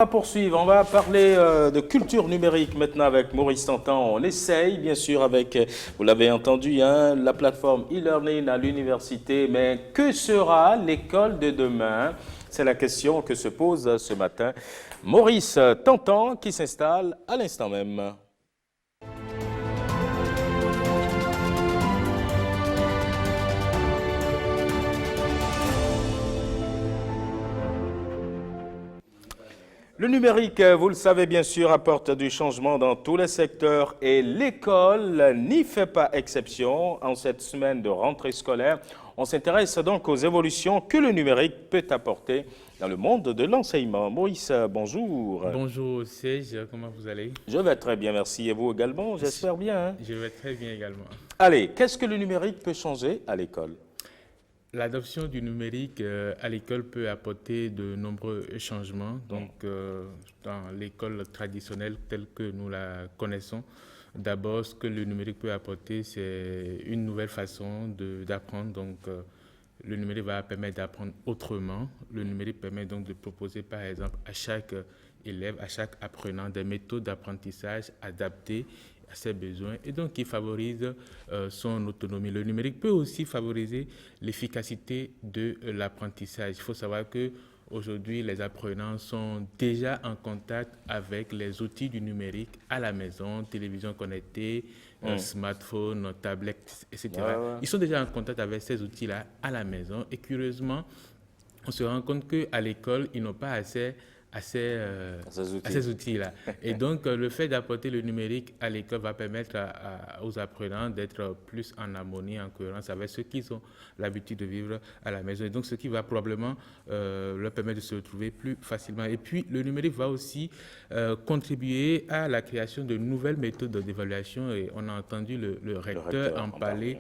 On va poursuivre, on va parler de culture numérique maintenant avec Maurice Tantan. On essaye, bien sûr, avec, vous l'avez entendu, hein, la plateforme e-learning à l'université. Mais que sera l'école de demain? C'est la question que se pose ce matin Maurice Tantan qui s'installe à l'instant même. Le numérique, vous le savez bien sûr, apporte du changement dans tous les secteurs et l'école n'y fait pas exception. En cette semaine de rentrée scolaire, on s'intéresse donc aux évolutions que le numérique peut apporter dans le monde de l'enseignement. Maurice, bonjour. Bonjour Serge, comment vous allez? Je vais très bien, merci. Et vous également, j'espère bien, hein? Je vais très bien également. Allez, qu'est-ce que le numérique peut changer à l'école? L'adoption du numérique à l'école peut apporter de nombreux changements. Donc, dans l'école traditionnelle telle que nous la connaissons, d'abord, ce que le numérique peut apporter, c'est une nouvelle façon d'apprendre. Donc, le numérique va permettre d'apprendre autrement. Le numérique permet donc de proposer, par exemple, à chaque élève, à chaque apprenant, des méthodes d'apprentissage adaptées à ses besoins et donc qui favorise son autonomie. Le numérique peut aussi favoriser l'efficacité de l'apprentissage. Il faut savoir que aujourd'hui, les apprenants sont déjà en contact avec les outils du numérique à la maison, télévision connectée, smartphone, tablette, etc. Ouais, ouais. Ils sont déjà en contact avec ces outils-là à la maison et curieusement, on se rend compte qu'à l'école, ils n'ont pas accès à ces outils-là. Et donc, le fait d'apporter le numérique à l'école va permettre aux apprenants d'être plus en harmonie, en cohérence avec ceux qui ont l'habitude de vivre à la maison. Et donc, ce qui va probablement leur permettre de se retrouver plus facilement. Et puis, le numérique va aussi contribuer à la création de nouvelles méthodes d'évaluation. Et on a entendu le recteur en parler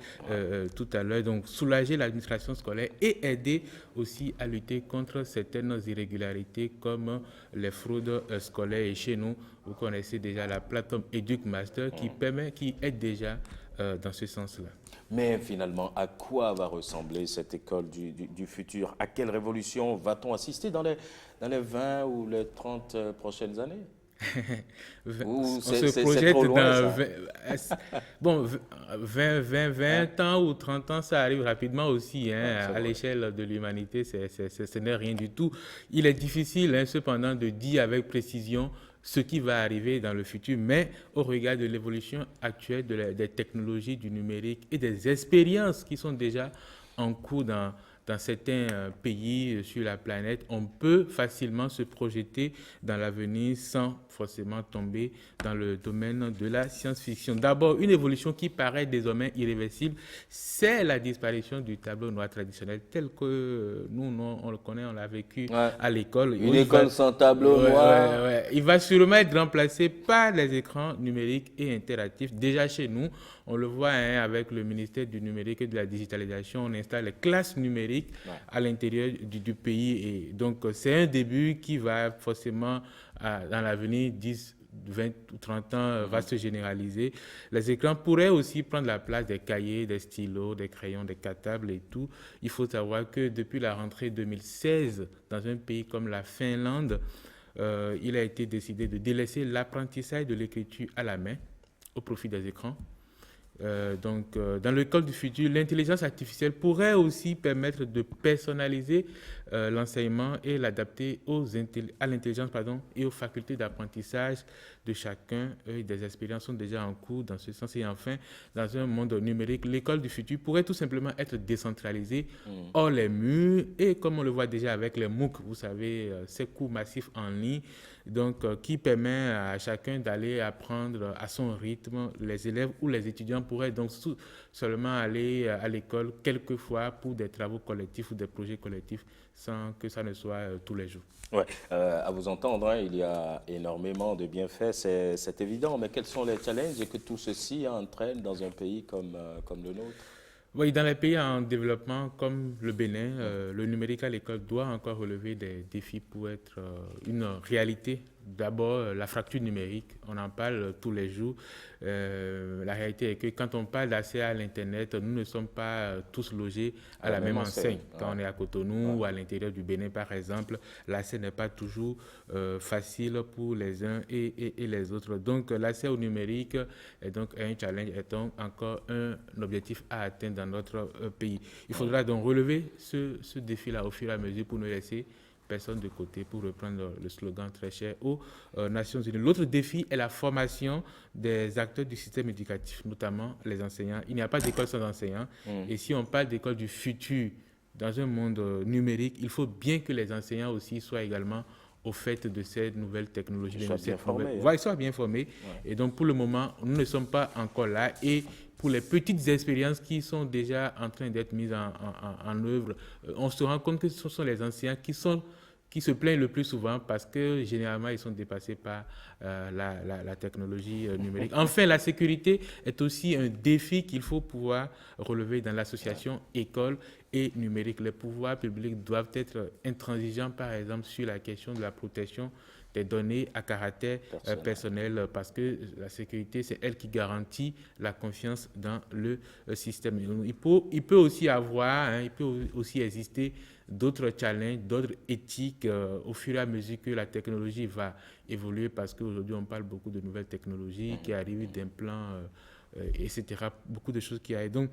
tout à l'heure. Donc, soulager l'administration scolaire et aider aussi à lutter contre certaines irrégularités comme les fraudes scolaires. Et chez nous, vous connaissez déjà la plateforme EducMaster qui aide déjà dans ce sens-là. Mais finalement, à quoi va ressembler cette école du futur? À quelle révolution va-t-on assister dans les 20 ou les 30 prochaines années? Ou On se c'est projette trop loin, dans ça? 20 ans ou 30 ans, ça arrive rapidement aussi. Ouais, c'est À vrai. l'échelle de l'humanité, ce n'est rien du tout. Il est difficile, cependant, de dire avec précision ce qui va arriver dans le futur, mais au regard de l'évolution actuelle des technologies du numérique et des expériences qui sont déjà en cours dans certains pays sur la planète, on peut facilement se projeter dans l'avenir sans forcément tomber dans le domaine de la science-fiction. D'abord, une évolution qui paraît désormais irréversible, c'est la disparition du tableau noir traditionnel tel que nous, on le connaît, on l'a vécu Ouais. à l'école. Une école sans tableau noir. Il va sûrement être remplacé par les écrans numériques et interactifs. Déjà chez nous, on le voit avec le ministère du numérique et de la digitalisation, on installe les classes numériques à l'intérieur du pays. Et donc, c'est un début qui va forcément, dans l'avenir, 10, 20 ou 30 ans, va se généraliser. Les écrans pourraient aussi prendre la place des cahiers, des stylos, des crayons, des cartables et tout. Il faut savoir que depuis la rentrée 2016, dans un pays comme la Finlande, il a été décidé de délaisser l'apprentissage de l'écriture à la main au profit des écrans. Dans l'école du futur, l'intelligence artificielle pourrait aussi permettre de personnaliser l'enseignement et l'adapter à l'intelligence et aux facultés d'apprentissage de chacun. Des expériences sont déjà en cours dans ce sens. Et enfin, dans un monde numérique, l'école du futur pourrait tout simplement être décentralisée hors les murs et comme on le voit déjà avec les MOOC, vous savez, ces cours massifs en ligne, qui permet à chacun d'aller apprendre à son rythme. Les élèves ou les étudiants pourraient donc seulement aller à l'école quelques fois pour des travaux collectifs ou des projets collectifs sans que ça ne soit tous les jours. Ouais. À vous entendre, hein, il y a énormément de bienfaits, c'est évident, mais quels sont les challenges que tout ceci entraîne dans un pays comme le nôtre? Oui, dans les pays en développement comme le Bénin, le numérique à l'école doit encore relever des défis pour être une réalité D'abord, la fracture numérique, on en parle tous les jours. La réalité est que quand on parle d'accès à l'Internet, nous ne sommes pas tous logés à la même enseigne. Quand on est à Cotonou ou à l'intérieur du Bénin, par exemple, l'accès n'est pas toujours facile pour les uns et les autres. Donc, l'accès au numérique est donc un challenge, est donc encore un objectif à atteindre dans notre pays. Il faudra donc relever ce défi-là au fur et à mesure pour ne laisser personne de côté, pour reprendre le slogan très cher aux Nations Unies. L'autre défi est la formation des acteurs du système éducatif, notamment les enseignants. Il n'y a pas d'école sans enseignants. Et si on parle d'école du futur dans un monde numérique, il faut bien que les enseignants aussi soient également au fait de ces nouvelles technologies. Ils soient bien formés. Ils soient bien formés. Ouais. Et donc, pour le moment, nous ne sommes pas encore là. Et pour les petites expériences qui sont déjà en train d'être mises en œuvre, on se rend compte que ce sont les enseignants qui se plaignent le plus souvent parce que généralement ils sont dépassés par la technologie numérique. Enfin, la sécurité est aussi un défi qu'il faut pouvoir relever dans l'association école et numérique. Les pouvoirs publics doivent être intransigeants, par exemple, sur la question de la protection des données à caractère personnel, parce que la sécurité, c'est elle qui garantit la confiance dans le système. Il peut aussi exister d'autres challenges, d'autres éthiques au fur et à mesure que la technologie va évoluer, parce qu'aujourd'hui, on parle beaucoup de nouvelles technologies qui arrivent, d'implants, etc. Beaucoup de choses qui arrivent. Donc,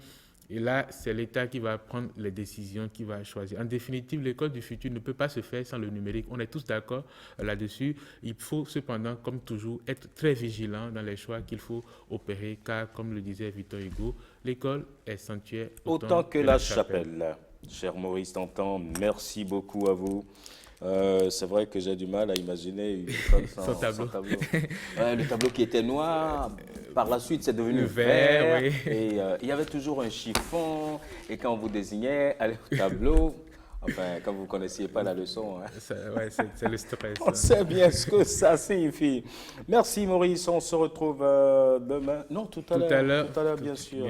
et là, c'est l'État qui va prendre les décisions, qui va choisir. En définitive, l'école du futur ne peut pas se faire sans le numérique. On est tous d'accord là-dessus. Il faut cependant, comme toujours, être très vigilant dans les choix qu'il faut opérer, car, comme le disait Victor Hugo, l'école est sanctuaire autant que la chapelle. Cher Maurice Tantan, merci beaucoup à vous. C'est vrai que j'ai du mal à imaginer une école sans tableau. Le tableau qui était noir, par la suite c'est devenu vert. Oui. Et il y avait toujours un chiffon. Et quand on vous désignait, allez au tableau. Enfin, quand vous ne connaissiez pas la leçon. Hein. C'est le stress. On sait bien ce que ça signifie. Merci Maurice, on se retrouve demain. Non, tout à l'heure, bien sûr.